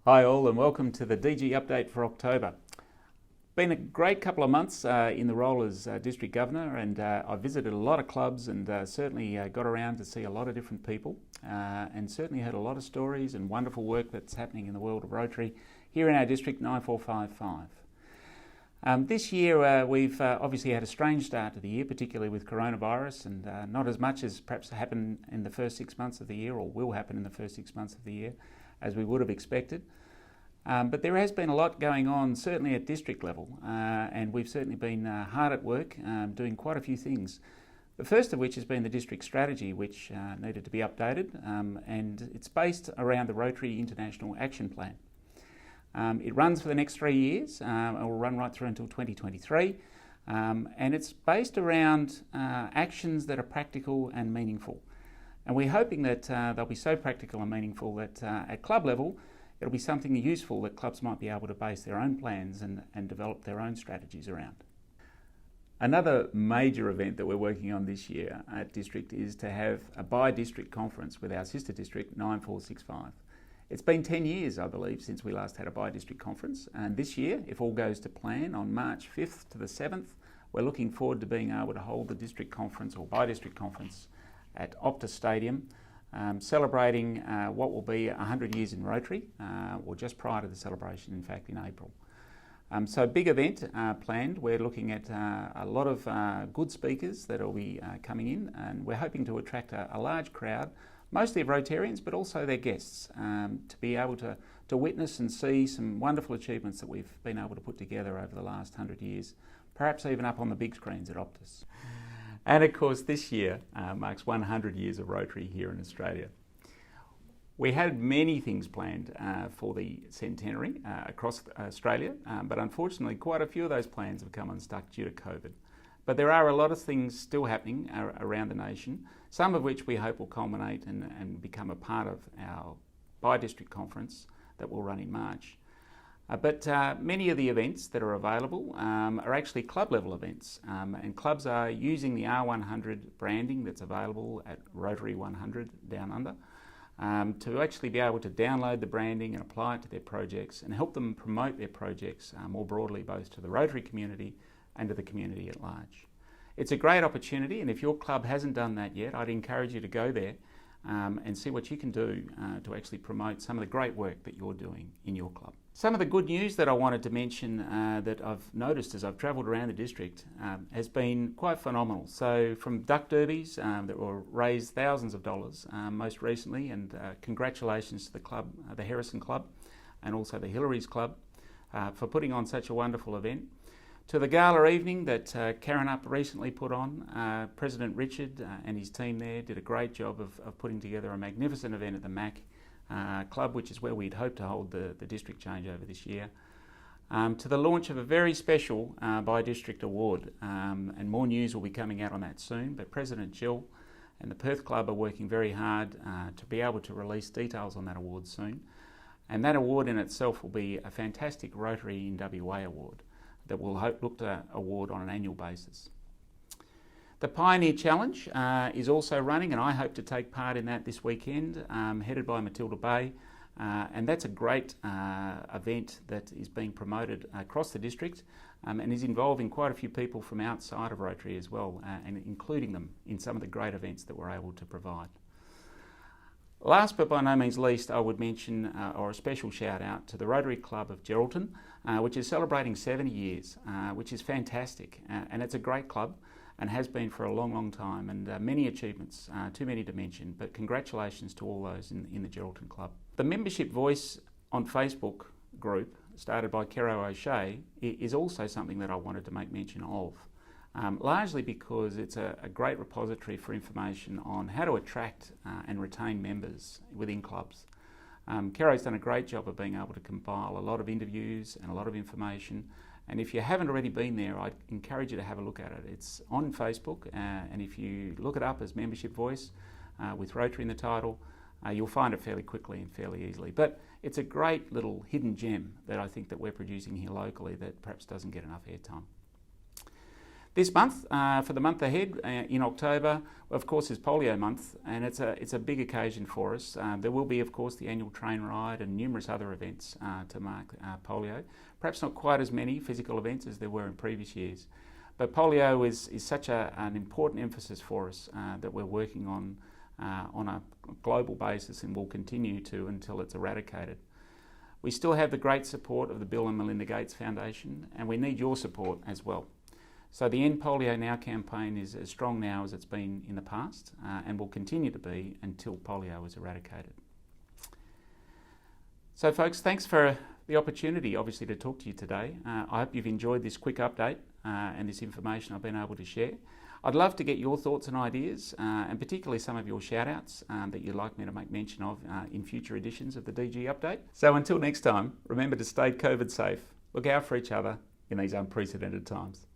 Hi all and welcome to the DG update for October. Been a great couple of months in the role as District Governor, and I've visited a lot of clubs and certainly got around to see a lot of different people and certainly heard a lot of stories and wonderful work that's happening in the world of Rotary here in our district 9455. This year we've obviously had a strange start to the year, particularly with coronavirus, and not as much as perhaps happened in the first 6 months of the year, or will happen in the first 6 months of the year, as we would have expected. But there has been a lot going on, certainly at district level, and we've certainly been hard at work doing quite a few things. The first of which has been the district strategy, which needed to be updated, and it's based around the Rotary International Action Plan. It runs for the next 3 years, and will run right through until 2023, and it's based around actions that are practical and meaningful. And we're hoping that they'll be so practical and meaningful that at club level, it'll be something useful that clubs might be able to base their own plans and develop their own strategies around. Another major event that we're working on this year at District is to have a bi-district conference with our sister district 9465. It's been 10 years, I believe, since we last had a bi-district conference, and this year, if all goes to plan, on March 5th to the 7th, we're looking forward to being able to hold the district conference or bi-district conference at Optus Stadium, celebrating what will be 100 years in Rotary, or just prior to the celebration, in fact, in April. So big event planned. We're looking at a lot of good speakers that will be coming in, and we're hoping to attract a large crowd, mostly of Rotarians, but also their guests, to be able to witness and see some wonderful achievements that we've been able to put together over the last 100 years, perhaps even up on the big screens at Optus. And of course this year marks 100 years of Rotary here in Australia. We had many things planned for the centenary across Australia, but unfortunately quite a few of those plans have come unstuck due to COVID. But there are a lot of things still happening around the nation, some of which we hope will culminate and become a part of our bi-district conference that will run in March. But many of the events that are available are actually club level events, and clubs are using the R100 branding that's available at Rotary 100 Down Under to actually be able to download the branding and apply it to their projects and help them promote their projects more broadly, both to the Rotary community and to the community at large. It's a great opportunity, and if your club hasn't done that yet, I'd encourage you to go there and see what you can do to actually promote some of the great work that you're doing in your club. Some of the good news that I wanted to mention that I've noticed as I've travelled around the district has been quite phenomenal. So from duck derbies that will raise thousands of dollars most recently, and congratulations to the club, the Harrison Club, and also the Hillary's Club for putting on such a wonderful event. To the gala evening that Karen Up recently put on, President Richard and his team there did a great job of putting together a magnificent event at the MAC Club, which is where we'd hoped to hold the district changeover this year. To the launch of a very special bi-district award, and more news will be coming out on that soon, but President Jill and the Perth Club are working very hard to be able to release details on that award soon. And that award in itself will be a fantastic Rotary in WA award that we'll look to award on an annual basis. The Pioneer Challenge is also running, and I hope to take part in that this weekend, headed by Matilda Bay, and that's a great event that is being promoted across the district and is involving quite a few people from outside of Rotary as well, and including them in some of the great events that we're able to provide. Last but by no means least, I would mention or a special shout out to the Rotary Club of Geraldton, which is celebrating 70 years, which is fantastic, and it's a great club and has been for a long, long time, and many achievements, too many to mention, but congratulations to all those in the Geraldton Club. The Membership Voice on Facebook group, started by Kero O'Shea, is also something that I wanted to make mention of. Largely because it's a great repository for information on how to attract and retain members within clubs. Kero's done a great job of being able to compile a lot of interviews and a lot of information, and if you haven't already been there, I'd encourage you to have a look at it. It's on Facebook, and if you look it up as Membership Voice with Rotary in the title, you'll find it fairly quickly and fairly easily. But it's a great little hidden gem that I think that we're producing here locally that perhaps doesn't get enough airtime. This month, for the month ahead, in October, of course, is Polio Month, and it's a big occasion for us. There will be, of course, the annual train ride and numerous other events to mark polio. Perhaps not quite as many physical events as there were in previous years. But polio is such an important emphasis for us that we're working on a global basis and will continue to until it's eradicated. We still have the great support of the Bill and Melinda Gates Foundation, and we need your support as well. So the End Polio Now campaign is as strong now as it's been in the past and will continue to be until polio is eradicated. So folks, thanks for the opportunity obviously to talk to you today. I hope you've enjoyed this quick update and this information I've been able to share. I'd love to get your thoughts and ideas and particularly some of your shout outs that you'd like me to make mention of in future editions of the DG Update. So until next time, remember to stay COVID safe, look out for each other in these unprecedented times.